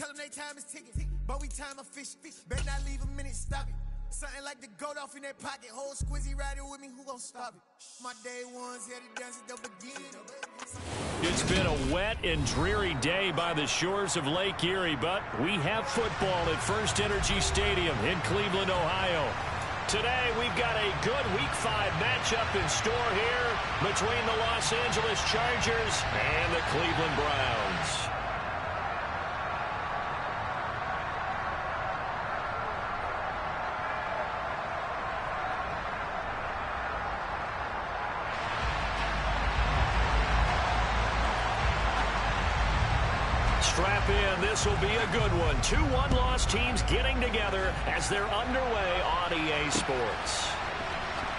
them they time is ticking, but we time efficient. Better not leave a minute, stop it. Something like the goat off in that pocket. Whole squizzy riding with me, who gon' stop it? My day ones here to dance at the beginning. It's been a wet and dreary day by the shores of Lake Erie, but we have football at First Energy Stadium in Cleveland, Ohio. Today, we've got a good Week 5 matchup in store here between the Los Angeles Chargers and the Cleveland Browns. Strap in. This will be a good one. 2 one-loss teams getting together as they're underway on EA Sports.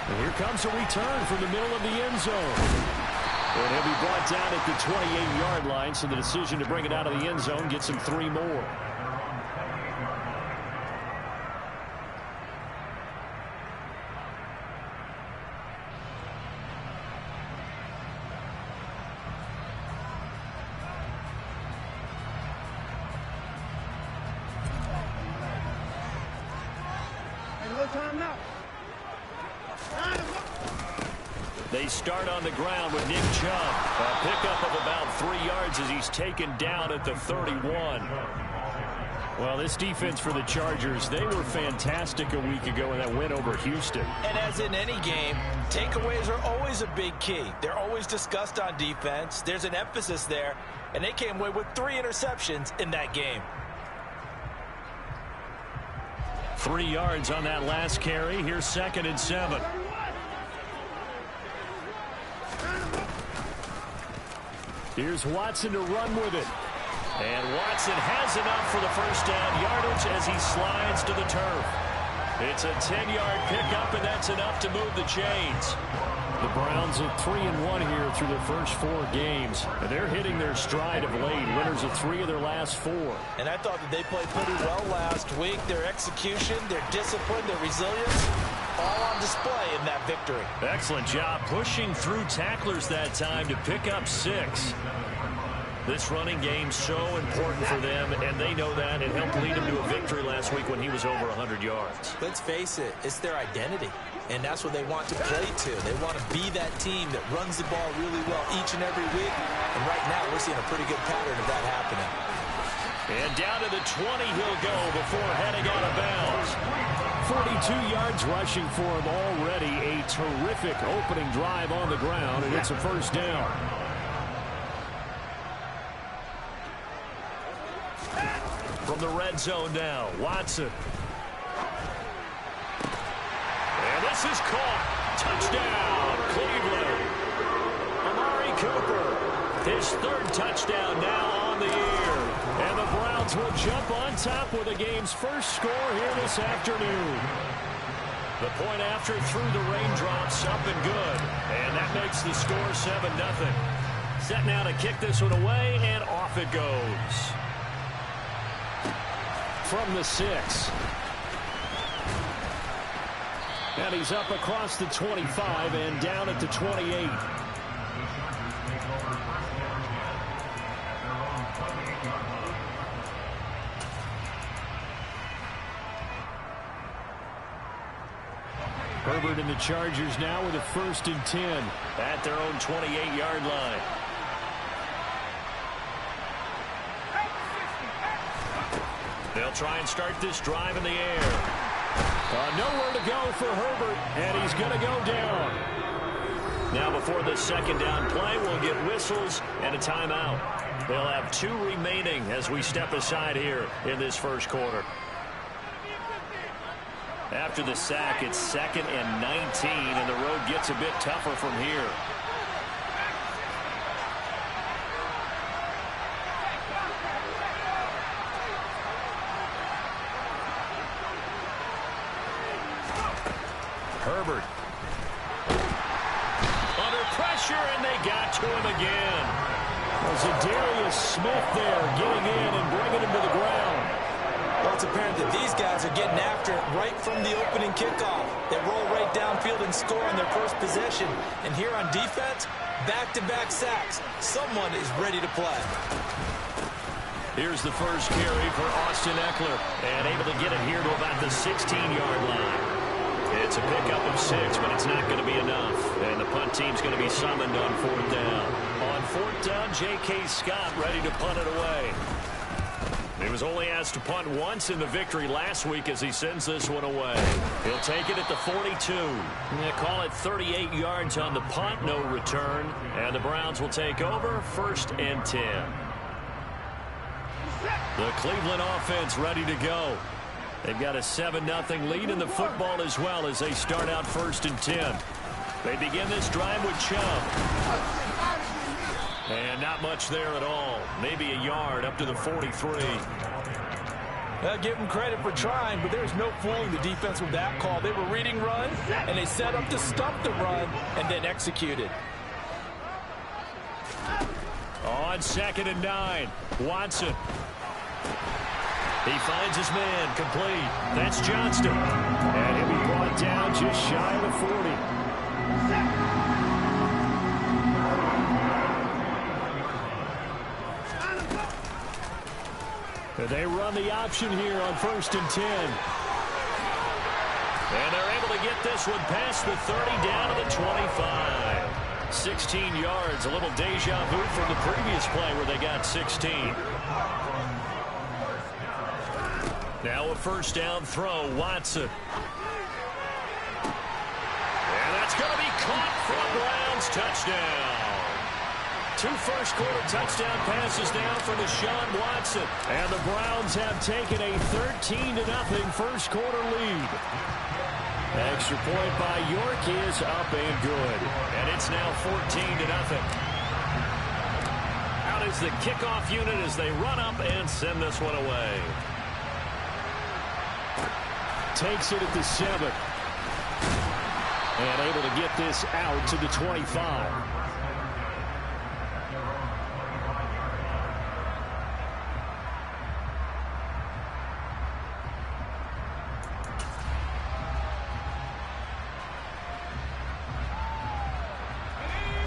And here comes a return from the middle of the end zone. And he'll be brought down at the 28-yard line, so the decision to bring it out of the end zone gets him 3 more. They start on the ground with Nick Chubb. A pickup of about 3 yards as he's taken down at the 31. Well, this defense for the Chargers, they were fantastic a week ago in that win over Houston. And as in any game, takeaways are always a big key. They're always discussed on defense. There's an emphasis there, and they came away with 3 interceptions in that game. 3 yards on that last carry. Here's 2nd and 7. Here's Watson to run with it. And Watson has enough for the first down yardage as he slides to the turf. It's a 10-yard pickup, and that's enough to move the chains. The Browns are 3-1 here through their first 4 games. And they're hitting their stride of late. Winners of 3 of their last 4. And I thought that they played pretty well last week. Their execution, their discipline, their resilience, all on display in that victory. Excellent job pushing through tacklers that time to pick up 6. This running game's so important for them, and they know that. It helped lead them to a victory last week when he was over 100 yards. Let's face it, it's their identity, and that's what they want to play to. They want to be that team that runs the ball really well each and every week, and right now we're seeing a pretty good pattern of that happening. And down to the 20 he'll go before heading out of bounds. 42 yards rushing for him already. A terrific opening drive on the ground, and it's a first down. From the red zone now, Watson. And this is caught. Touchdown, Cleveland. Amari Cooper, his 3rd touchdown now on the year. And the Browns will jump on top with the game's first score here this afternoon. The point after through the raindrops, up and good. And that makes the score 7-0. Set now to kick this one away, and off it goes. From the 6. And he's up across the 25 and down at the 28. Herbert and the Chargers now with a 1st and 10 at their own 28-yard line. They'll try and start this drive in the air. Nowhere to go for Herbert, and he's going to go down. Now before the 2nd down play, we'll get whistles and a timeout. They'll have 2 remaining as we step aside here in this first quarter. After the sack, it's 2nd and 19, and the road gets a bit tougher from here. Herbert. Under pressure, and they got to him again. Zadarius Smith there getting in and bringing him to the ground. Well, it's apparent that these guys are getting after it right from the opening kickoff. They roll right downfield and score on their first possession. And here on defense, back-to-back sacks. Someone is ready to play. Here's the first carry for Austin Eckler, and able to get it here to about the 16-yard line. It's a pickup of 6, but it's not going to be enough. And the punt team's going to be summoned on 4th down. On 4th down, J.K. Scott ready to punt it away. He was only asked to punt once in the victory last week as he sends this one away. He'll take it at the 42. They call it 38 yards on the punt, no return. And the Browns will take over 1st and 10. The Cleveland offense ready to go. They've got a 7-0 lead in the football as well as they start out 1st and 10. They begin this drive with Chubb. And not much there at all. Maybe a yard up to the 43. Well, give them credit for trying, but there's no fooling the defense with that call. They were reading run, and they set up to stop the run and then executed. On 2nd and 9, Watson. He finds his man, complete. That's Johnston. And he'll be brought down just shy of the 40. They run the option here on 1st and 10. And they're able to get this one past the 30 down to the 25. 16 yards, a little deja vu from the previous play where they got 16. Now a 1st down throw, Watson. And that's going to be caught for a Browns touchdown. 2 first-quarter touchdown passes now for Deshaun Watson. And the Browns have taken a 13-0 first-quarter lead. Extra point by York is up and good. And it's now 14-0. Out is the kickoff unit as they run up and send this one away. Takes it at the 7. And able to get this out to the 25.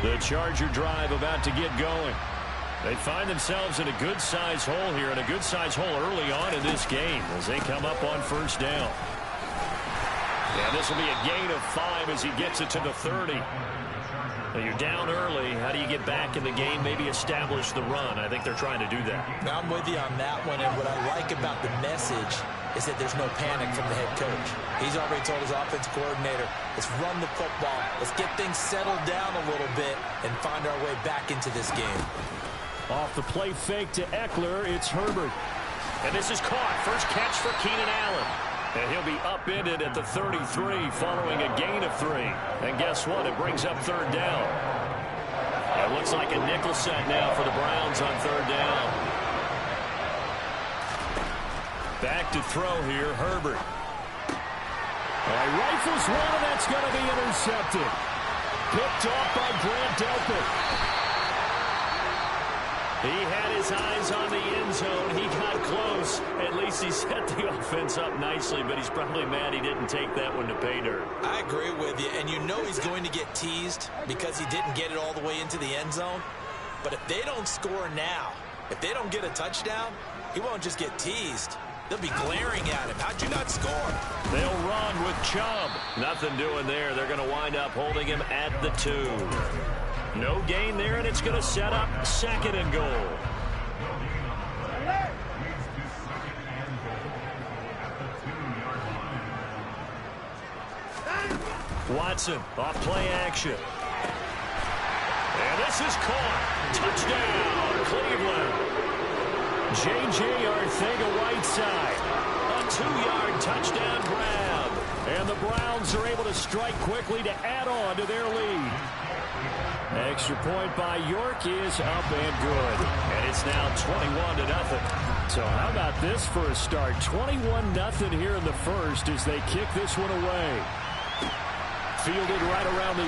The Charger drive about to get going. They find themselves in a good-sized hole here, and a good-sized hole early on in this game as they come up on 1st down. And this will be a gain of 5 as he gets it to the 30. Now you're down early. How do you get back in the game? Maybe establish the run. I think they're trying to do that. Now I'm with you on that one, and what I like about the message is that there's no panic from the head coach. He's already told his offense coordinator, let's run the football, let's get things settled down a little bit and find our way back into this game. Off the play fake to Eckler, it's Herbert. And this is caught. First catch for Keenan Allen. And he'll be upended at the 33 following a gain of 3. And guess what? It brings up 3rd down. It looks like a nickel set now for the Browns on 3rd down. Back to throw here, Herbert. Rifles one, and that's going to be intercepted. Picked off by Grant Delpit. He had his eyes on the end zone. He got close. At least he set the offense up nicely, but he's probably mad he didn't take that one to pay dirt. I agree with you, and you know he's going to get teased because he didn't get it all the way into the end zone. But if they don't score now, if they don't get a touchdown, he won't just get teased. They'll be glaring at him. How'd you not score? They'll run with Chubb. Nothing doing there. They're going to wind up holding him at the 2. No gain there, and it's going to set up 2nd and goal. Watson off play action. And this is caught. Touchdown, Cleveland. J.J. Arcega-Whiteside. A 2-yard touchdown grab. And the Browns are able to strike quickly to add on to their lead. Extra point by York is up and good. And it's now 21-0. So how about this for a start? 21-0 here in the first as they kick this one away. Fielded right around the 8.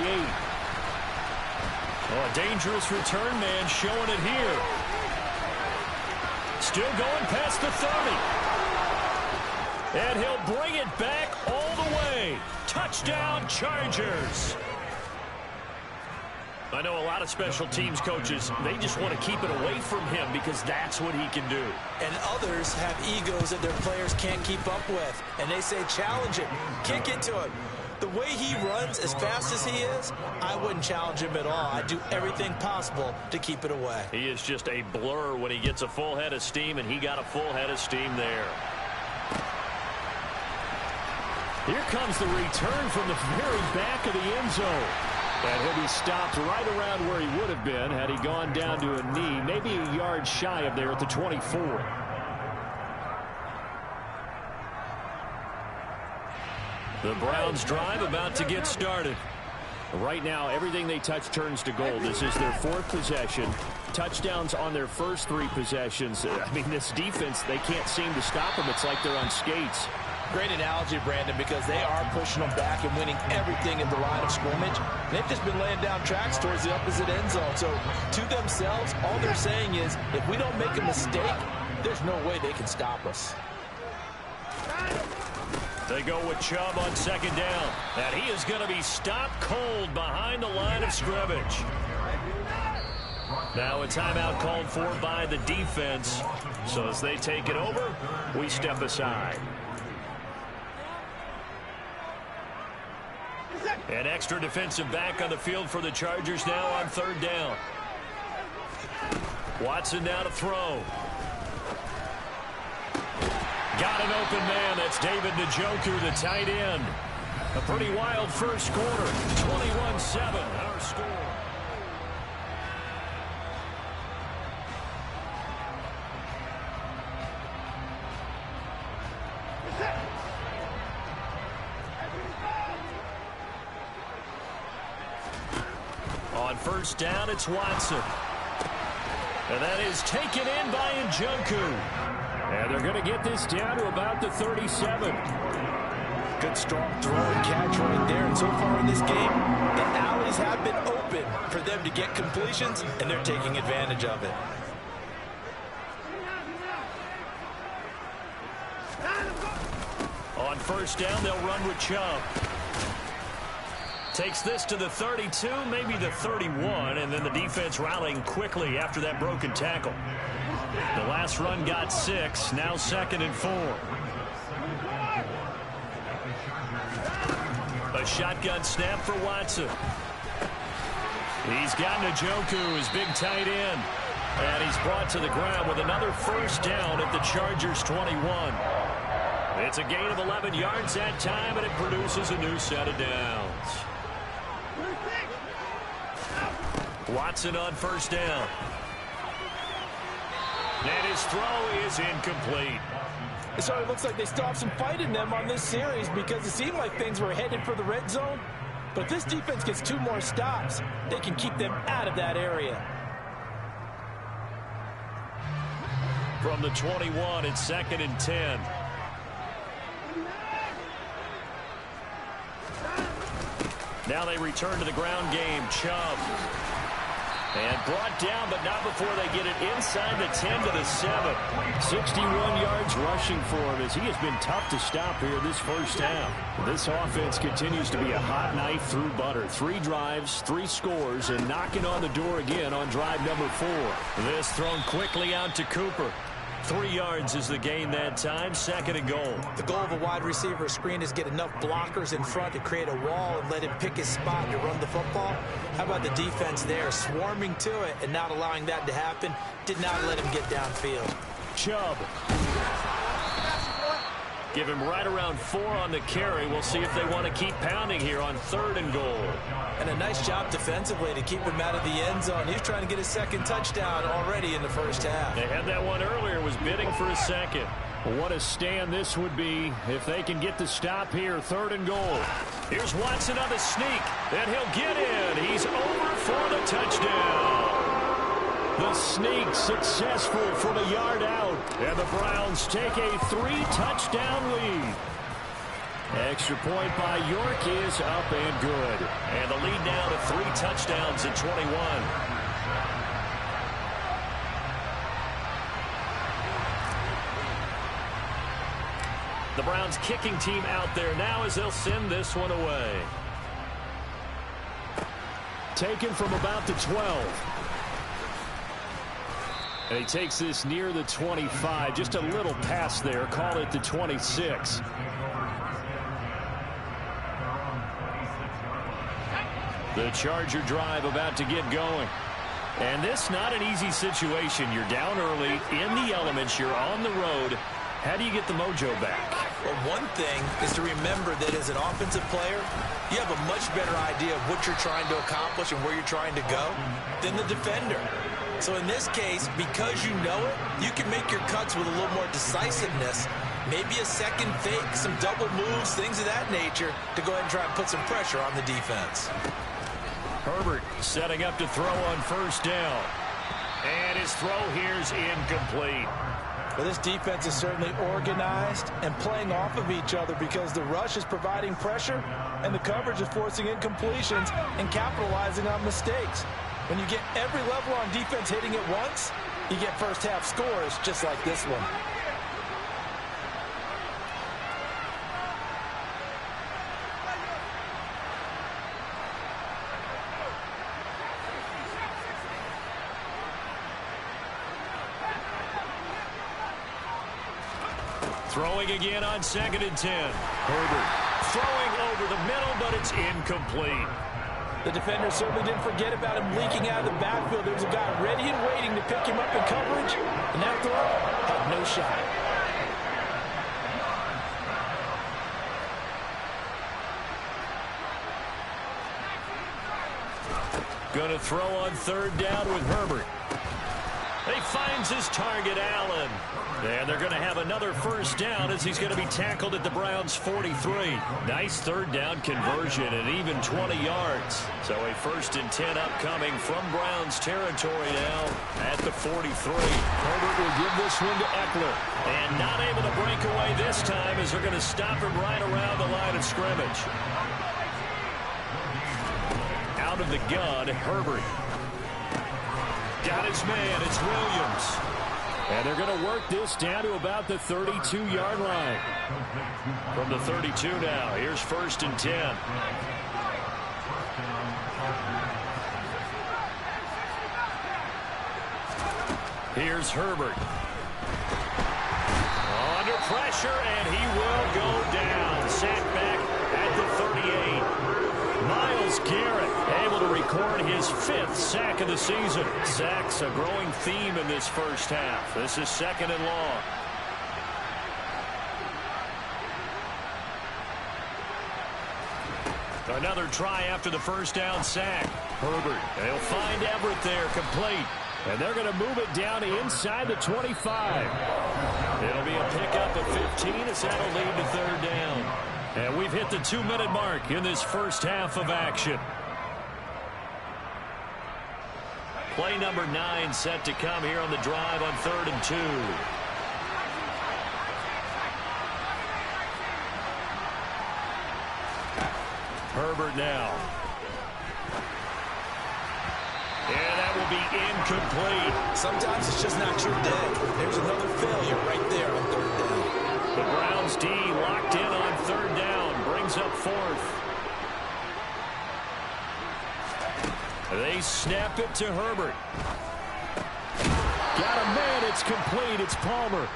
Oh, a dangerous return man showing it here. Still going past the 30. And he'll bring it back all the way. Touchdown, Chargers. I know a lot of special teams coaches, they just want to keep it away from him because that's what he can do. And others have egos that their players can't keep up with. And they say, challenge him, kick it to him. The way he runs as fast as he is, I wouldn't challenge him at all. I'd do everything possible to keep it away. He is just a blur when he gets a full head of steam, and he got a full head of steam there. Here comes the return from the very back of the end zone. And he'll be stopped right around where he would have been had he gone down to a knee, maybe a yard shy of there at the 24. The Browns drive about to get started. Right now, everything they touch turns to gold. This is their fourth possession. Touchdowns on their first three possessions. I mean, this defense, they can't seem to stop them. It's like they're on skates. Great analogy, Brandon, because they are pushing them back and winning everything in the line of scrimmage. They've just been laying down tracks towards the opposite end zone. So to themselves, all they're saying is, if we don't make a mistake, there's no way they can stop us. They go with Chubb on second down. And he is going to be stopped cold behind the line of scrimmage. Now a timeout called for by the defense. So as they take it over, we step aside. An extra defensive back on the field for the Chargers now on third down. Watson now to throw. Got an open man. That's David Njoku, the tight end. A pretty wild first quarter. 21-7, our score. On first down, it's Watson. And that is taken in by Njoku. And they're going to get this down to about the 37. Good strong throw and catch right there. And so far in this game, the alleys have been open for them to get completions, and they're taking advantage of it. On first down, they'll run with Chubb. Takes this to the 32, maybe the 31, and then the defense rallying quickly after that broken tackle. The last run got 6, now 2nd and 4. A shotgun snap for Watson. He's got Njoku, his big tight end. And he's brought to the ground with another first down at the Chargers' 21. It's a gain of 11 yards that time, and it produces a new set of downs. Watson on first down. And his throw is incomplete. So it looks like they stopped some fight in them on this series because it seemed like things were headed for the red zone. But if this defense gets 2 more stops, they can keep them out of that area. From the 21, it's 2nd and 10. Now they return to the ground game. Chubb. And brought down, but not before they get it inside the 10 to the 7. 61 yards rushing for him as he has been tough to stop here this first half. This offense continues to be a hot knife through butter. 3 drives, 3 scores, and knocking on the door again on drive number 4. This thrown quickly out to Cooper. 3 yards is the gain that time, 2nd and goal. The goal of a wide receiver screen is get enough blockers in front to create a wall and let him pick his spot to run the football. How about the defense there, swarming to it and not allowing that to happen? Did not let him get downfield. Chubb. Give him right around 4 on the carry. We'll see if they want to keep pounding here on 3rd and goal. And a nice job defensively to keep him out of the end zone. He's trying to get his 2nd touchdown already in the first half. They had that one earlier, was bidding for a 2nd. What a stand this would be if they can get the stop here, 3rd and goal. Here's Watson on the sneak, and he'll get in. He's over for the touchdown. The sneak successful from a yard out, and the Browns take a 3-touchdown lead. Extra point by York is up and good. And the lead now to 3 touchdowns at 21. The Browns kicking team out there now as they'll send this one away. taken from about the 12. And he takes this near the 25. Just a little pass there. Call it the 26. The Charger drive about to get going. And this not an easy situation. You're down early, in the elements, you're on the road. How do you get the mojo back? Well, one thing is to remember that as an offensive player, you have a much better idea of what you're trying to accomplish and where you're trying to go than the defender. So in this case, because you know it, you can make your cuts with a little more decisiveness, maybe a second fake, some double moves, things of that nature, to go ahead and try and put some pressure on the defense. Herbert setting up to throw on first down. And his throw here's incomplete. Well, this defense is certainly organized and playing off of each other because the rush is providing pressure and the coverage is forcing incompletions and capitalizing on mistakes. When you get every level on defense hitting it once, you get first half scores just like this one. Throwing again on 2nd and 10. Herbert throwing over the middle, but it's incomplete. The defender certainly didn't forget about him leaking out of the backfield. There was a guy ready and waiting to pick him up in coverage, and that throw had no shot. Going to throw on 3rd down with Herbert. He finds his target, Allen. And they're going to have another first down as he's going to be tackled at the Browns' 43. Nice 3rd down conversion and even 20 yards. So a 1st and 10 upcoming from Browns territory now at the 43. Herbert will give this one to Eckler. And not able to break away this time as they're going to stop him right around the line of scrimmage. Out of the gun, Herbert. Got his man, it's Williams. And they're going to work this down to about the 32-yard line. From the 32 now, here's 1st and 10. Here's Herbert. Under pressure, and he will go down. Sacked back at the 38. Myles Garrett able to record his 5th sack of the season. Sacks a growing theme in this first half. This is 2nd and long. Another try after the first down sack. Herbert, they'll find Everett there, complete. And they're going to move it down to inside the 25. It'll be a pickup of 15 as that'll lead to 3rd down. And we've hit the 2-minute mark in this first half of action. Play number 9 set to come here on the drive on 3rd and 2. Herbert now. And that will be incomplete. Sometimes it's just not your day. There's another failure right there on 3rd down. The Browns D locked in on 3rd down. Brings up 4th. They snap it to Herbert. Got a man. It's complete. It's Palmer.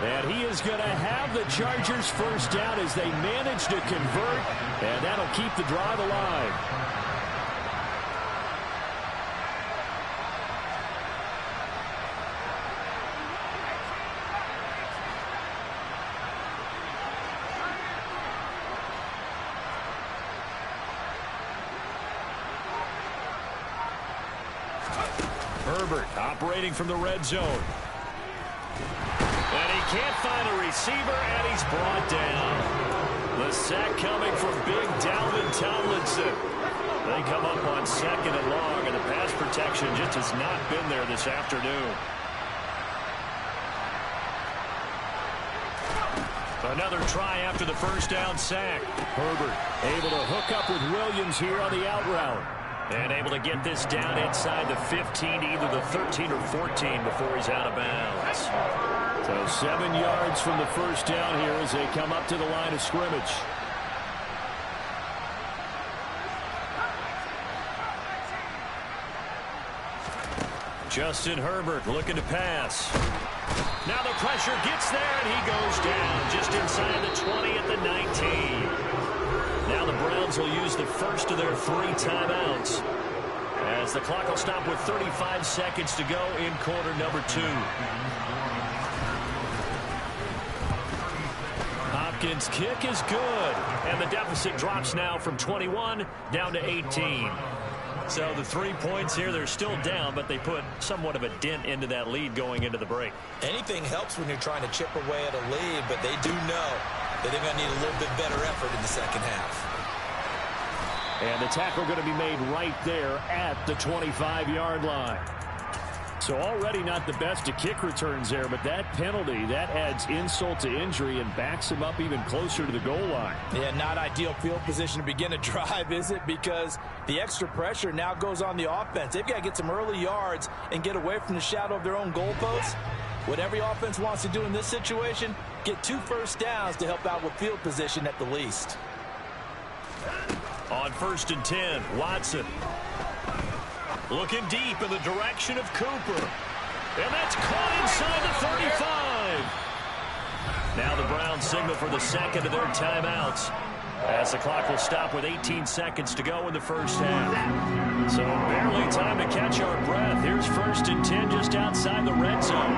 And he is going to have the Chargers first down as they manage to convert. And that'll keep the drive alive. Herbert operating from the red zone. And he can't find a receiver, and he's brought down. The sack coming from big Dalvin Tomlinson. They come up on 2nd and long, and the pass protection just has not been there this afternoon. Another try after the first down sack. Herbert able to hook up with Williams here on the out route. And able to get this down inside the 15, either the 13 or 14 before he's out of bounds. So 7 yards from the first down here as they come up to the line of scrimmage. Justin Herbert looking to pass. Now the pressure gets there, and he goes down just inside the 20 at the 19. Now the Browns will use the first of their 3 timeouts, as the clock will stop with 35 seconds to go in quarter number 2. Hopkins' kick is good, and the deficit drops now from 21 down to 18. So the 3 points here, they're still down, but they put somewhat of a dent into that lead going into the break. Anything helps when you're trying to chip away at a lead, but they do know that they're going to need a little bit better effort in the second half. And the tackle going to be made right there at the 25-yard line. So already not the best of kick returns there, but that penalty, that adds insult to injury and backs him up even closer to the goal line. Yeah, not ideal field position to begin a drive, is it? Because the extra pressure now goes on the offense. They've got to get some early yards and get away from the shadow of their own goalposts. What every offense wants to do in this situation, get 2 first downs to help out with field position at the least. On 1st and 10, Watson looking deep in the direction of Cooper. And that's caught inside the 35. Now the Browns signal for the second of their timeouts, as the clock will stop with 18 seconds to go in the first half. So barely time to catch our breath. Here's 1st and 10 just outside the red zone.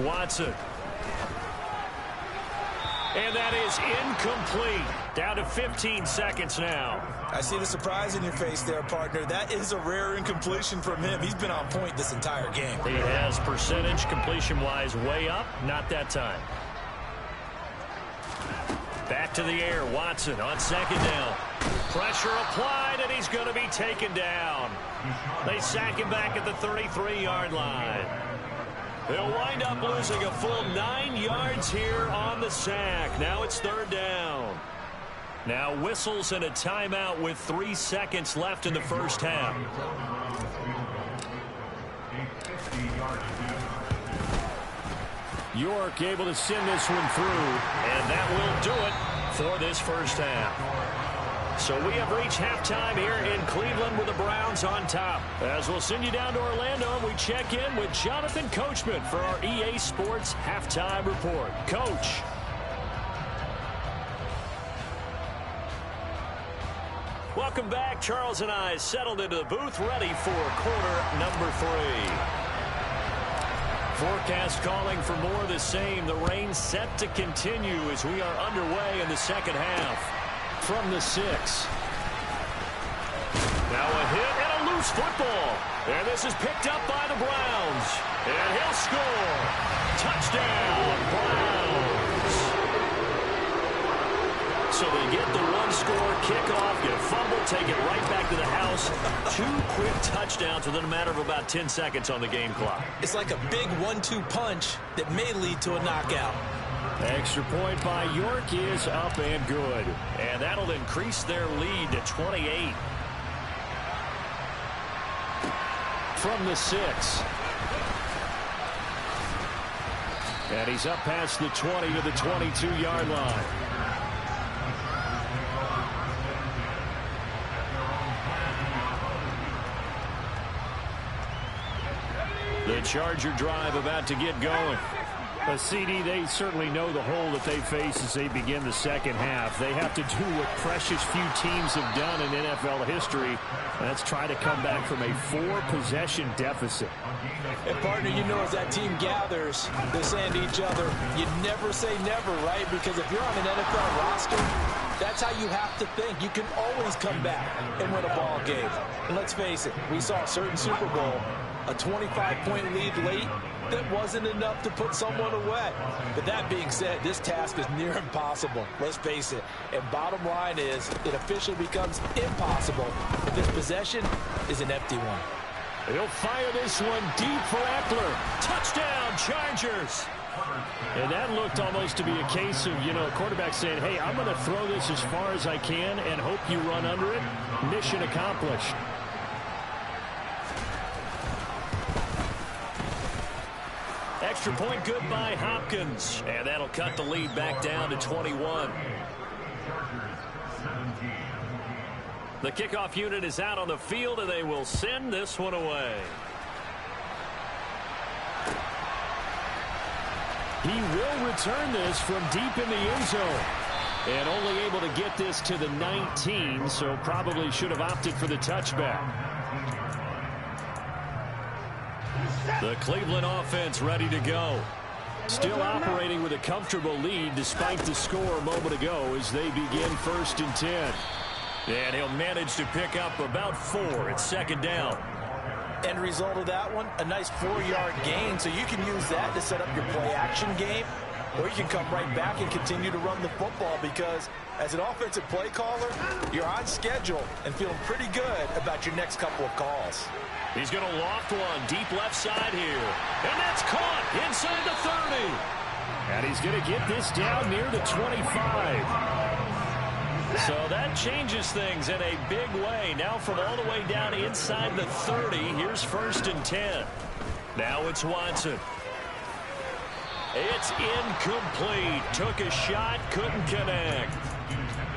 Watson. And that is incomplete. Down to 15 seconds now. I see the surprise in your face there, partner. That is a rare incompletion from him. He's been on point this entire game. He has percentage completion-wise way up. Not that time. Back to the air. Watson on 2nd down. Pressure applied, and he's going to be taken down. They sack him back at the 33-yard line. They'll wind up losing a full 9 yards here on the sack. Now it's 3rd down. Now whistles and a timeout with 3 seconds left in the first half. York able to send this one through, and that will do it for this first half. So we have reached halftime here in Cleveland with the Browns on top. As we'll send you down to Orlando, we check in with Jonathan Coachman for our EA Sports Halftime Report. Coach. Welcome back. Charles and I settled into the booth, ready for quarter number 3. Forecast calling for more of the same. The rain set to continue as we are underway in the second half. From the 6. Now a hit and a loose football. And this is picked up by the Browns. And he'll score. Touchdown, Browns. So they get the 1-score kickoff, get a fumble, take it right back to the house. 2 quick touchdowns within a matter of about 10 seconds on the game clock. It's like a big 1-2 punch that may lead to a knockout. Extra point by York is up and good. And that'll increase their lead to 28. From the 6. And he's up past the 20 to the 22-yard line. The Charger drive about to get going. But CD, they certainly know the hole that they face as they begin the second half. They have to do what precious few teams have done in NFL history. That's try to come back from a 4-possession deficit. And partner, you know, as that team gathers, they're saying to each other, you never say never, right? Because if you're on an NFL roster, that's how you have to think. You can always come back and win a ball game. And let's face it, we saw a certain Super Bowl, a 25-point lead late, that wasn't enough to put someone away. But that being said, this task is near impossible. Let's face it. And bottom line is, it officially becomes impossible if this possession is an empty one. He'll fire this one deep for Eckler. Touchdown, Chargers. And that looked almost to be a case of, a quarterback saying, hey, I'm going to throw this as far as I can and hope you run under it. Mission accomplished. Extra point good by Hopkins. And that'll cut the lead back down to 21. The kickoff unit is out on the field, and they will send this one away. He will return this from deep in the end zone. And only able to get this to the 19, so probably should have opted for the touchback. The Cleveland offense ready to go. Still operating with a comfortable lead despite the score a moment ago as they begin 1st and 10. And he'll manage to pick up about 4 at 2nd down. End result of that one, a nice 4-yard gain, so you can use that to set up your play-action game, or you can come right back and continue to run the football because as an offensive play caller, you're on schedule and feeling pretty good about your next couple of calls. He's going to loft one deep left side here. And that's caught inside the 30. And he's going to get this down near the 25. So that changes things in a big way. Now from all the way down inside the 30, here's 1st and 10. Now it's Watson. It's incomplete. Took a shot, couldn't connect.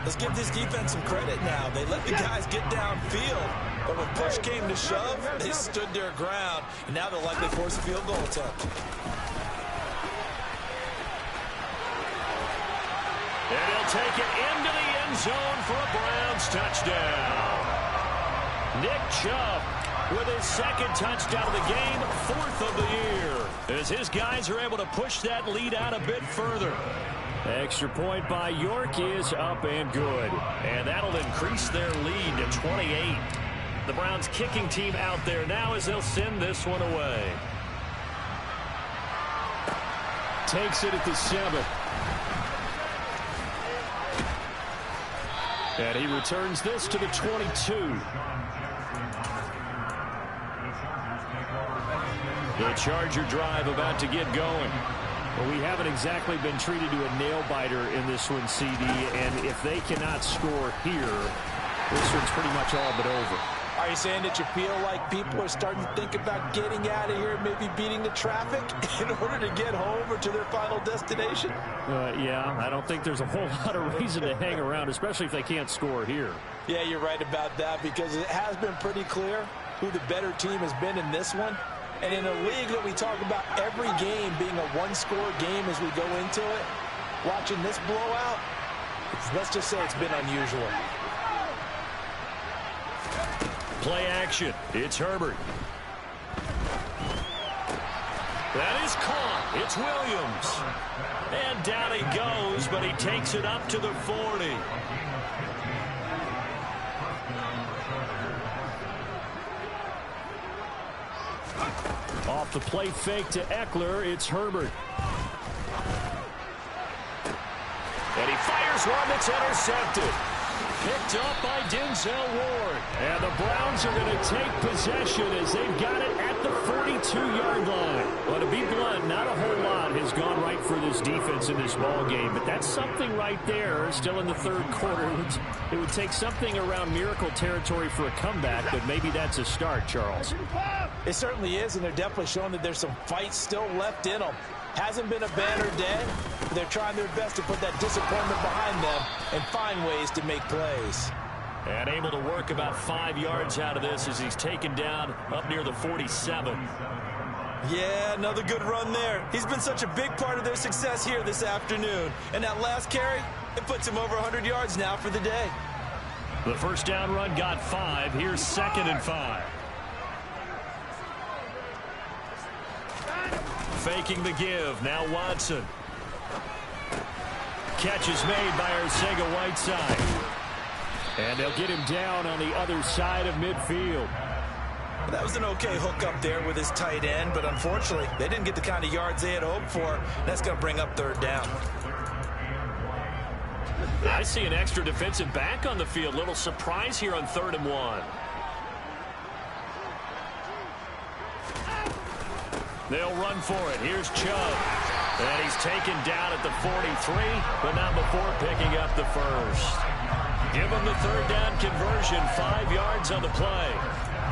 Let's give this defense some credit now. They let the guys get downfield, but when push came to shove, they stood their ground, and now they'll likely force a field goal attempt. And he'll take it into the end zone for a Browns touchdown. Nick Chubb with his 2nd touchdown of the game, 4th of the year, as his guys are able to push that lead out a bit further. Extra point by York is up and good. And that'll increase their lead to 28. The Browns kicking team out there now as they'll send this one away. Takes it at the 7. And he returns this to the 22. The Charger drive about to get going. Well, we haven't exactly been treated to a nail-biter in this one, CD, and if they cannot score here, this one's pretty much all but over. Are you saying that you feel like people are starting to think about getting out of here, maybe beating the traffic in order to get home or to their final destination? Yeah, I don't think there's a whole lot of reason to hang around, especially if they can't score here. Yeah, you're right about that because it has been pretty clear who the better team has been in this one. And in a league that we talk about every game being a one-score game as we go into it, watching this blowout, let's just say it's been unusual. Play action. It's Herbert. That is caught. It's Williams. And down he goes, but he takes it up to the 40. Off the play fake to Eckler, it's Herbert. And he fires one that's intercepted. Picked up by Denzel Ward. And the Browns are going to take possession as they've got it at the 42-yard line. But to be blunt, not a whole lot has gone right for this defense in this ball game. But that's something right there, still in the 3rd quarter. It would take something around miracle territory for a comeback, but maybe that's a start, Charles. It certainly is, and they're definitely showing that there's some fight still left in them. Hasn't been a banner day, but they're trying their best to put that disappointment behind them and find ways to make plays. And able to work about 5 yards out of this as he's taken down up near the 47. Yeah, another good run there. He's been such a big part of their success here this afternoon. And that last carry, it puts him over 100 yards now for the day. The first down run got 5. Here's 2nd and 5. Faking the give. Now Watson. Catch is made by Arcega-Whiteside. And they'll get him down on the other side of midfield. That was an okay hook up there with his tight end, but unfortunately, they didn't get the kind of yards they had hoped for. That's going to bring up 3rd down. I see an extra defensive back on the field. Little surprise here on 3rd and 1. They'll run for it. Here's Chubb. And he's taken down at the 43, but not before picking up the first. Give him the 3rd down conversion, 5 yards on the play.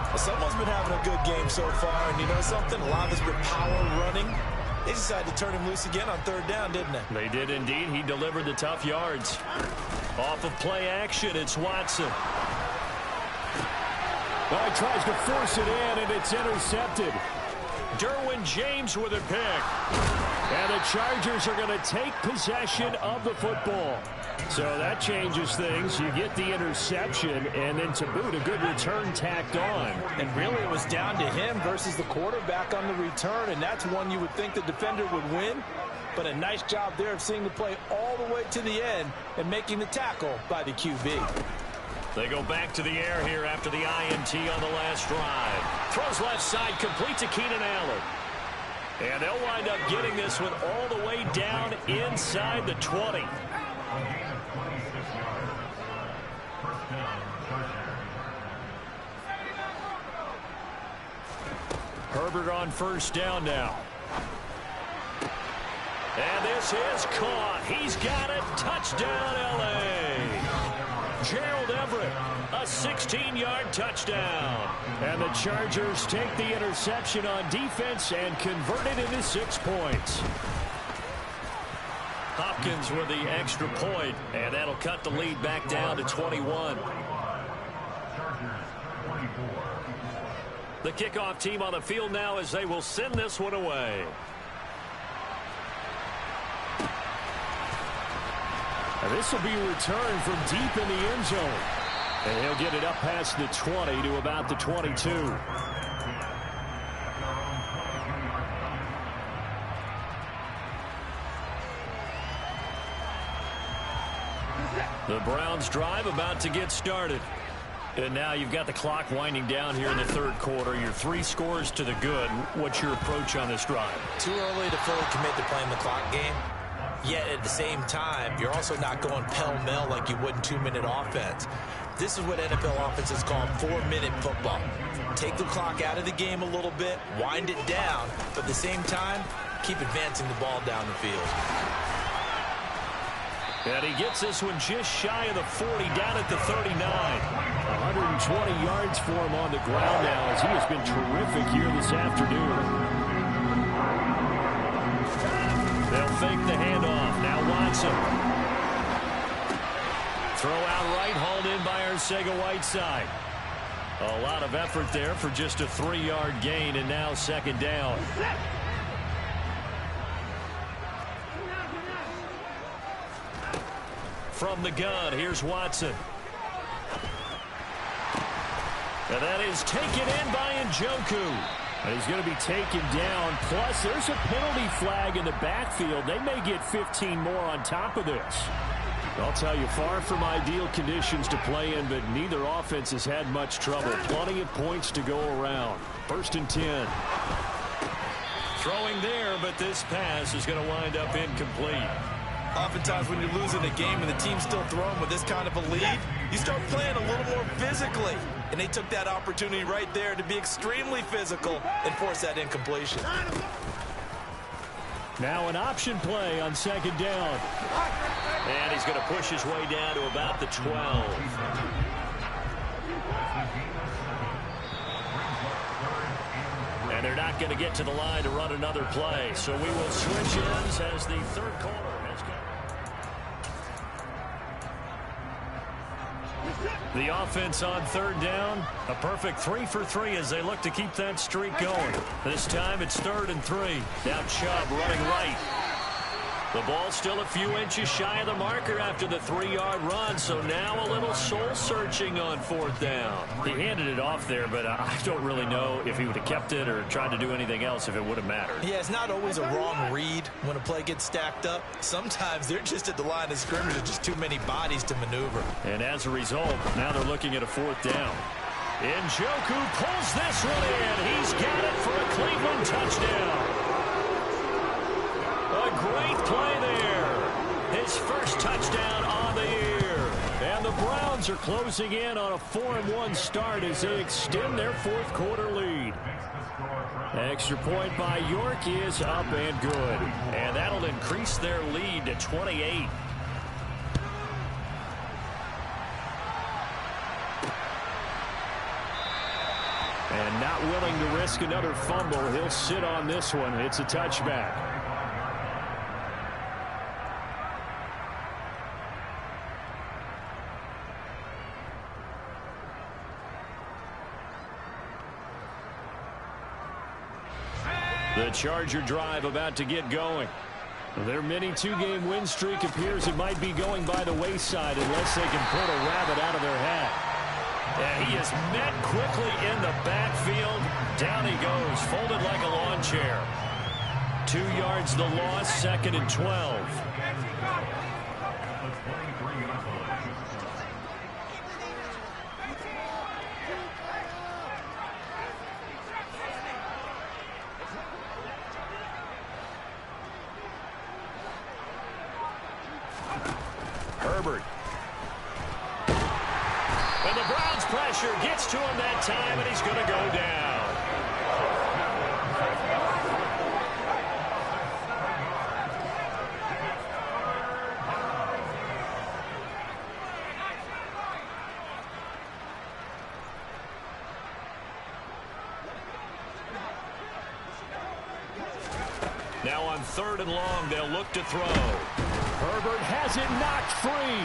Well, someone's been having a good game so far, and you know something? A lot of it's been power running. They decided to turn him loose again on 3rd down, didn't they? They did indeed. He delivered the tough yards. Off of play action, it's Watson. Well, he tries to force it in, and it's intercepted. Derwin James with a pick. And the Chargers are going to take possession of the football. So that changes things. You get the interception, and then to boot, a good return tacked on. And really, it was down to him versus the quarterback on the return, and that's one you would think the defender would win. But a nice job there of seeing the play all the way to the end and making the tackle by the QB. They go back to the air here after the INT on the last drive. Throws left side, complete to Keenan Allen. And they'll wind up getting this one all the way down inside the 20. Herbert on first down now. And this is caught. He's got it. Touchdown, L.A. Gerald Everett, a 16-yard touchdown. And the Chargers take the interception on defense and convert it into 6 points. Hopkins with the extra point, and that'll cut the lead back down to 21. The kickoff team on the field now as they will send this one away. And this will be returned from deep in the end zone. And he'll get it up past the 20 to about the 22. The Browns drive about to get started. And now you've got the clock winding down here in the third quarter. Your 3 scores to the good. What's your approach on this drive? Too early to fully commit to playing the clock game. Yet at the same time, you're also not going pell-mell like you would in 2-minute offense. This is what NFL offenses call 4-minute football. Take the clock out of the game a little bit, wind it down, but at the same time, keep advancing the ball down the field. And he gets this one just shy of the 40, down at the 39. 120 yards for him on the ground now as he has been terrific here this afternoon. They'll fake the handoff. Now Watson. Throw out right, hauled in by Arcega-Whiteside. A lot of effort there for just a 3-yard gain, and now second down. From the gun, here's Watson. And that is taken in by Njoku. And he's going to be taken down. Plus, there's a penalty flag in the backfield. They may get 15 more on top of this. I'll tell you, far from ideal conditions to play in, but neither offense has had much trouble. Plenty of points to go around. 1st and 10. Throwing there, but this pass is going to wind up incomplete. Oftentimes when you're losing a game and the team's still throwing with this kind of a lead, you start playing a little more physically. And they took that opportunity right there to be extremely physical and force that incompletion. Now an option play on second down. And he's going to push his way down to about the 12. And they're not going to get to the line to run another play. So we will switch ends as the third quarter has come. The offense on third down, a perfect 3 for 3 as they look to keep that streak going. This time it's 3rd and 3. Now Chubb running right. The ball still a few inches shy of the marker after the 3-yard run, so now a little soul-searching on 4th down. He handed it off there, but I don't really know if he would have kept it or tried to do anything else if it would have mattered. Yeah, it's not always a wrong read when a play gets stacked up. Sometimes they're just at the line of scrimmage with just too many bodies to maneuver. And as a result, now they're looking at a 4th down. Njoku pulls this one in. He's got it for a Cleveland touchdown. A great play there. His first touchdown on the year. And the Browns are closing in on a 4-1 start as they extend their 4th quarter lead. Extra point by York is up and good. And that'll increase their lead to 28. And not willing to risk another fumble, he'll sit on this one. It's a touchback. The Charger drive about to get going. Their mini two-game win streak appears it might be going by the wayside unless they can pull a rabbit out of their hat. And he is met quickly in the backfield. Down he goes, folded like a lawn chair. 2 yards the loss, 2nd and 12. Herbert. And the Browns pressure gets to him that time, and he's going to go down. Now on 3rd and long, they'll look to throw. Herbert has it knocked free.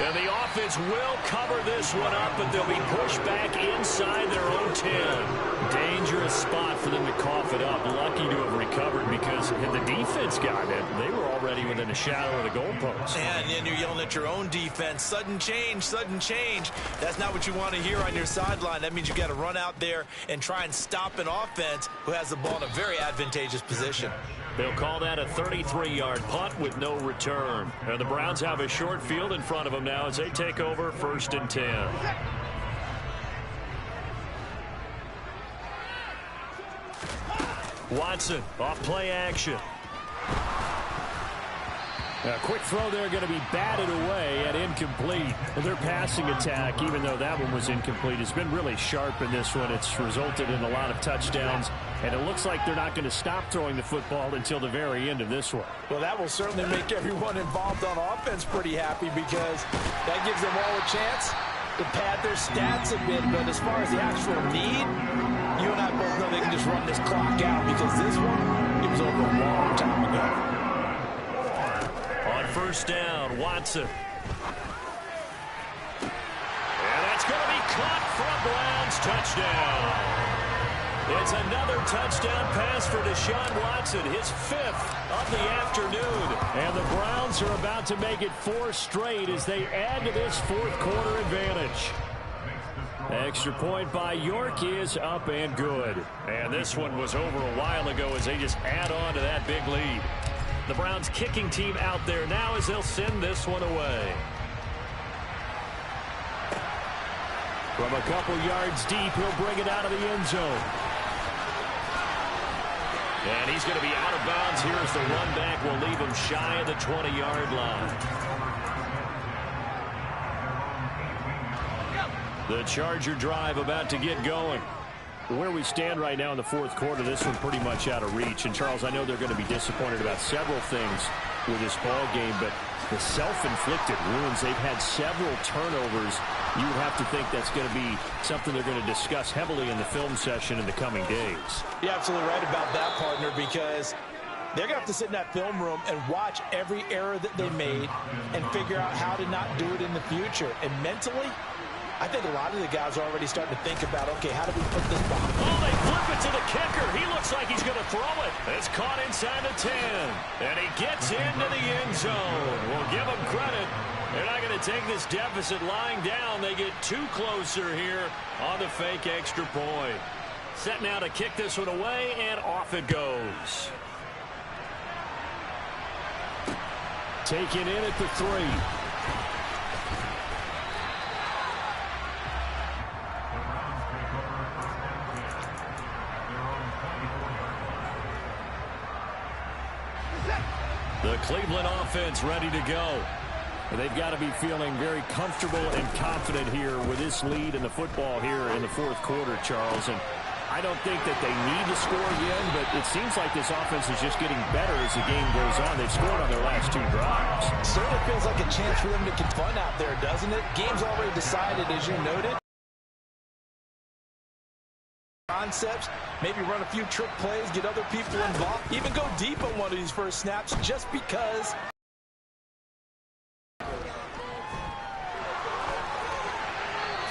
And the offense will cover this one up, but they'll be pushed back inside their own 10. Dangerous spot for them to cough it up. Lucky to have recovered because had the defense gotten it, they were already within a shadow of the goalpost. And you're yelling at your own defense. Sudden change, sudden change. That's not what you want to hear on your sideline. That means you got to run out there and try and stop an offense who has the ball in a very advantageous position. They'll call that a 33-yard punt with no return. And the Browns have a short field in front of them now as they take over 1st and 10. Watson off play action. A quick throw there going to be batted away and incomplete. Their passing attack, even though that one was incomplete, has been really sharp in this one. It's resulted in a lot of touchdowns, and it looks like they're not going to stop throwing the football until the very end of this one. Well, that will certainly make everyone involved on offense pretty happy because that gives them all a chance to pad their stats a bit. But as far as the actual need, you and I both know they can just run this clock out because this one, it was over a long time ago. On 1st down, Watson. And that's going to be caught for a Browns touchdown. It's another touchdown pass for Deshaun Watson, his 5th of the afternoon. And the Browns are about to make it 4 straight as they add to this 4th quarter advantage. Extra point by York is up and good. And this one was over a while ago as they just add on to that big lead. The Browns kicking team out there now as they'll send this one away. From a couple yards deep, he'll bring it out of the end zone. And he's going to be out of bounds here as the run back will leave him shy of the 20-yard line. The Charger drive about to get going. Where we stand right now in the 4th quarter, this one pretty much out of reach. And, Charles, I know they're going to be disappointed about several things with this ball game, but the self-inflicted wounds, they've had several turnovers. You would have to think that's going to be something they're going to discuss heavily in the film session in the coming days. You're absolutely right about that, partner, because they're going to have to sit in that film room and watch every error that they made and figure out how to not do it in the future. And mentally, I think a lot of the guys are already starting to think about, okay, how do we put this behind? Oh, they flip it to the kicker. He looks like he's going to throw it. It's caught inside the 10. And he gets into the end zone. We'll give him credit. They're not going to take this deficit lying down. They get 2 closer here on the fake extra point. Set now to kick this one away, and off it goes. Taken in at the 3. The Cleveland offense ready to go. They've got to be feeling very comfortable and confident here with this lead in the football here in the 4th quarter, Charles. And I don't think that they need to score again, but it seems like this offense is just getting better as the game goes on. They've scored on their last 2 drives. Certainly feels like a chance for them to get fun out there, doesn't it? Game's already decided, as you noted. Concepts, maybe run a few trick plays, get other people involved, even go deep on one of these first snaps just because.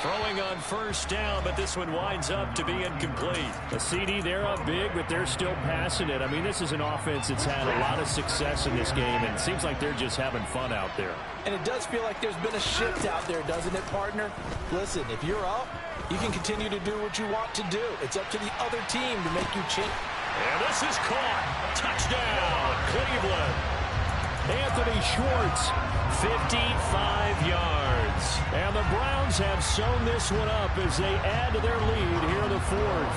Throwing on first down, but this one winds up to be incomplete. A CD, they're up big, but they're still passing it. I mean, this is an offense that's had a lot of success in this game, and it seems like they're just having fun out there. And it does feel like there's been a shift out there, doesn't it, partner? Listen, if you're up, you can continue to do what you want to do. It's up to the other team to make you change. And this is caught. Touchdown, Cleveland. Anthony Schwartz, 55 yards. And the Browns have sewn this one up as they add to their lead here in the fourth.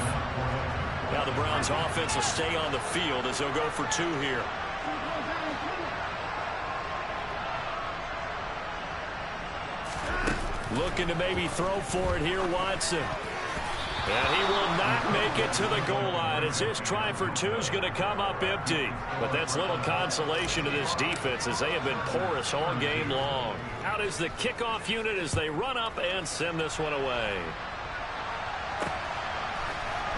Now the Browns offense will stay on the field as they'll go for 2 here. Looking to maybe throw for it here, Watson. And he will not make it to the goal line as his try for 2 is going to come up empty. But that's little consolation to this defense as they have been porous all game long. Out is the kickoff unit as they run up and send this one away.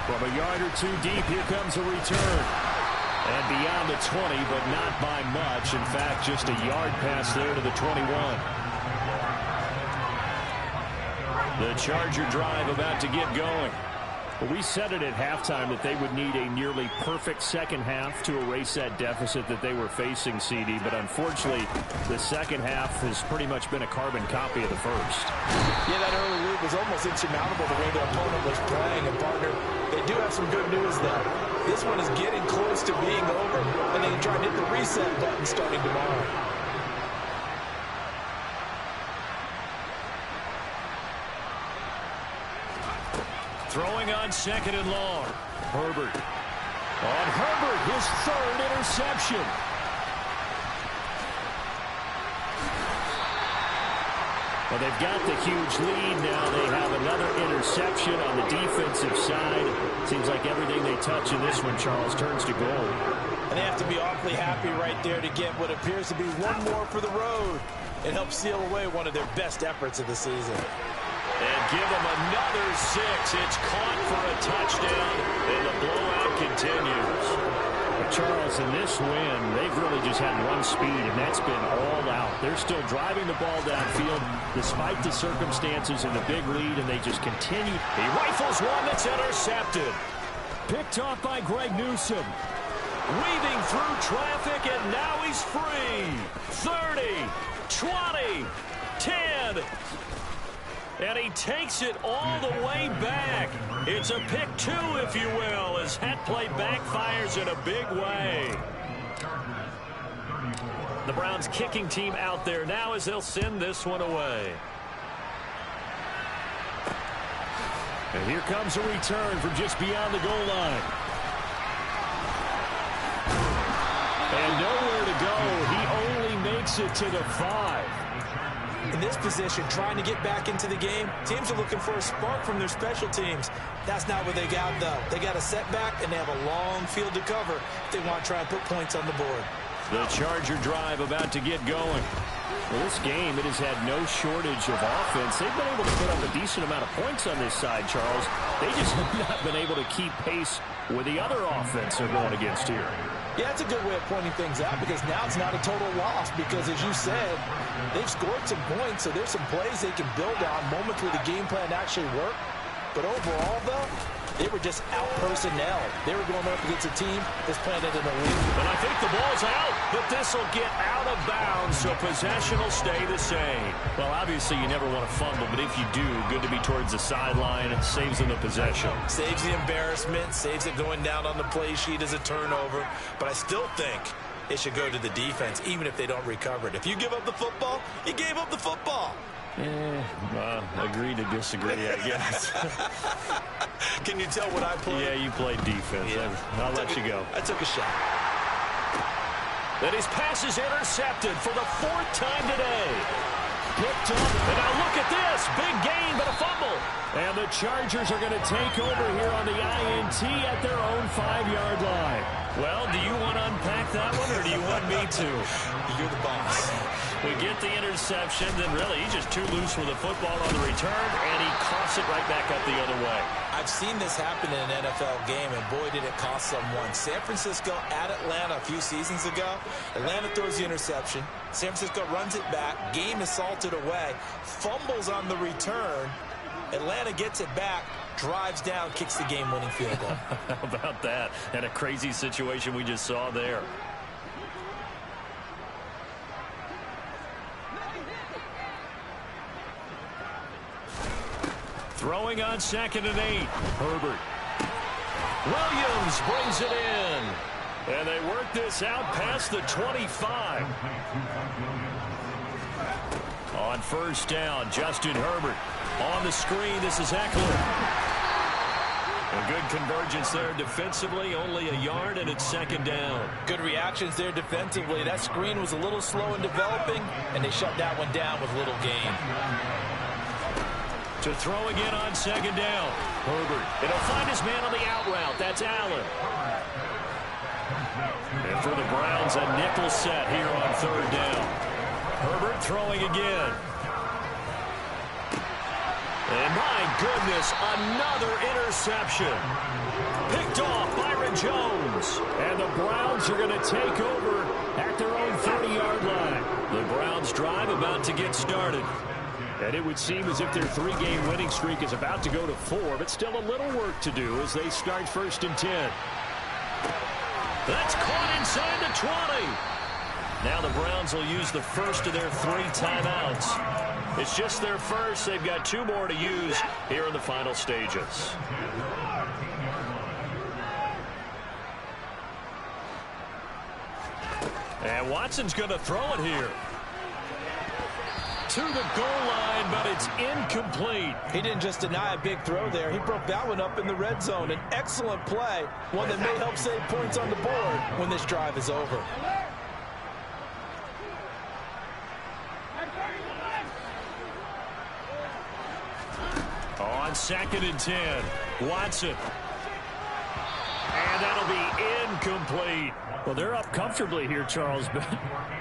From a yard or 2 deep, here comes a return. And beyond the 20, but not by much. In fact, just a yard pass there to the 21. The Charger drive about to get going. Well, we said it at halftime that they would need a nearly perfect second half to erase that deficit that they were facing, CD. But unfortunately, the second half has pretty much been a carbon copy of the first. Yeah, that early lead was almost insurmountable the way the opponent was playing. And, partner, they do have some good news, though. This one is getting close to being over, and they can try and hit the reset button starting tomorrow. Throwing on second and long. Herbert. On Herbert, his 3rd interception. Well, they've got the huge lead now. They have another interception on the defensive side. Seems like everything they touch in this one, Charles, turns to gold. And they have to be awfully happy right there to get what appears to be one more for the road. It helps seal away one of their best efforts of the season. And give them another 6. It's caught for a touchdown, and the blowout continues. But Charles, in this win, they've really just had run speed, and that's been all out. They're still driving the ball downfield despite the circumstances and the big lead, and they just continue. He rifles one that's intercepted. Picked off by Greg Newsome. Weaving through traffic, and now he's free. 30, 20, 10. And he takes it all the way back. It's a pick 2, if you will, as that play backfires in a big way. The Browns kicking team out there now as they'll send this one away. And here comes a return from just beyond the goal line. And nowhere to go. He only makes it to the 5. In this position, trying to get back into the game, teams are looking for a spark from their special teams. That's not what they got, though. They got a setback, and they have a long field to cover if they want to try and put points on the board. The Charger drive about to get going. Well, this game, it has had no shortage of offense. They've been able to put up a decent amount of points on this side, Charles. They just have not been able to keep pace with the other offense they're going against here. Yeah, that's a good way of pointing things out because now it's not a total loss because, as you said, they've scored some points, so there's some plays they can build on, moments where the game plan actually worked. But overall, though, they were just out-personnel. They were going up against a team that's planted in the lead. And I think the ball's out, but this will get out of bounds, so possession will stay the same. Well, obviously, you never want to fumble, but if you do, good to be towards the sideline. It saves them the possession. Saves the embarrassment, saves it going down on the play sheet as a turnover. But I still think it should go to the defense, even if they don't recover it. If you give up the football, you gave up the football. Agree to disagree, I guess. Can you tell what I played? Yeah, you played defense. Yeah. I'll let you go. I took a shot. And his pass is intercepted for the 4th time today. Picked up, and now look at this. Big gain, but a fumble. And the Chargers are going to take over here on the INT at their own 5-yard line. Well, do you want to unpack that one, or do you want me to? You're the boss. We get the interception, then really he's just too loose with the football on the return, and he coughs it right back up the other way. I've seen this happen in an NFL game, and boy, did it cost someone. San Francisco at Atlanta a few seasons ago. Atlanta throws the interception. San Francisco runs it back. Game is salted away. Fumbles on the return. Atlanta gets it back, drives down, kicks the game-winning field goal. How about that? And a crazy situation we just saw there. Throwing on 2nd and 8. Herbert. Williams brings it in. And they work this out past the 25. On 1st down, Justin Herbert. On the screen, this is Eckler. A good convergence there defensively, only a yard, and it's 2nd down. Good reactions there defensively. That screen was a little slow in developing, and they shut that one down with little gain. To throw again on 2nd down. Herbert. It'll find his man on the out route. That's Allen. And for the Browns, a nickel set here on 3rd down. Herbert throwing again. And my goodness, another interception. Picked off Byron Jones. And the Browns are going to take over at their own 30-yard line. The Browns drive about to get started. And it would seem as if their 3-game winning streak is about to go to 4, but still a little work to do as they start 1st and 10. That's caught inside the 20. Now the Browns will use the first of their 3 timeouts. It's just their first. They've got 2 more to use here in the final stages. And Watson's going to throw it here. To the goal line, but it's incomplete. He didn't just deny a big throw there. He broke that one up in the red zone. An excellent play, one that may help save points on the board when this drive is over. On 2nd and 10, Watson. And that'll be incomplete. Well, they're up comfortably here, Charles, but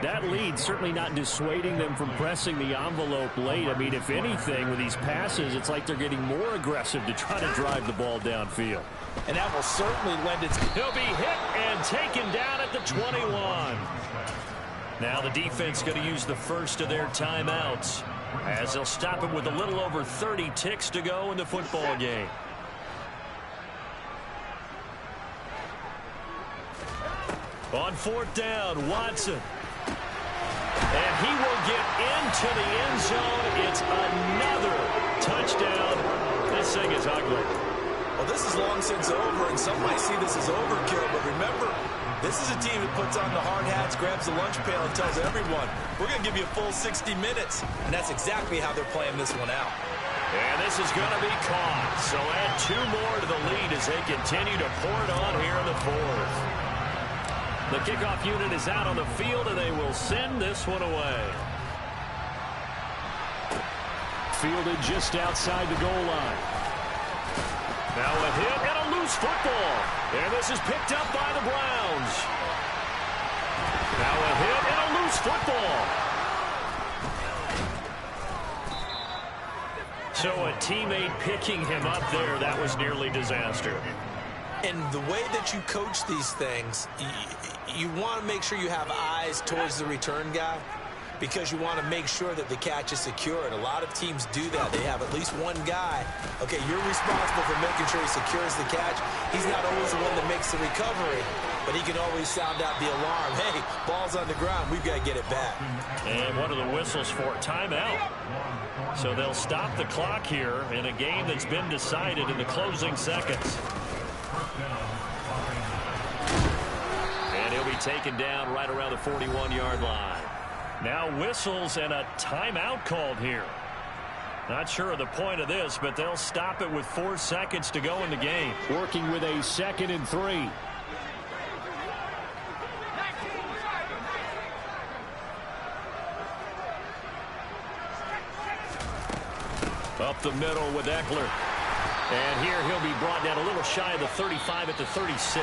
that lead certainly not dissuading them from pressing the envelope late. I mean, if anything, with these passes, it's like they're getting more aggressive to try to drive the ball downfield. And that will certainly lend its... He'll be hit and taken down at the 21. Now the defense going to use the first of their timeouts as they'll stop it with a little over 30 ticks to go in the football game. On 4th down, Watson. And he will get into the end zone. It's another touchdown. This thing is ugly. Well, this is long since over, and some might see this as overkill. But remember, this is a team that puts on the hard hats, grabs the lunch pail, and tells everyone, we're going to give you a full 60 minutes. And that's exactly how they're playing this one out. And this is going to be caught. So add 2 more to the lead as they continue to pour it on here in the 4th. The kickoff unit is out on the field, and they will send this one away. Fielded just outside the goal line. Now a hit and a loose football. And this is picked up by the Browns. Now a hit and a loose football. So a teammate picking him up there, that was nearly disaster. And the way that you coach these things, you want to make sure you have eyes towards the return guy because you want to make sure that the catch is secured. A lot of teams do that. They have at least one guy. Okay, you're responsible for making sure he secures the catch. He's not always the one that makes the recovery, but he can always sound out the alarm. Hey, ball's on the ground. We've got to get it back. And one of the whistles for timeout. So they'll stop the clock here in a game that's been decided in the closing seconds. And he'll be taken down right around the 41-yard line. Now whistles and a timeout called here. Not sure of the point of this, but they'll stop it with 4 seconds to go in the game. Working with a 2nd and 3. Up the middle with Eckler. And here he'll be brought down a little shy of the 35 at the 36.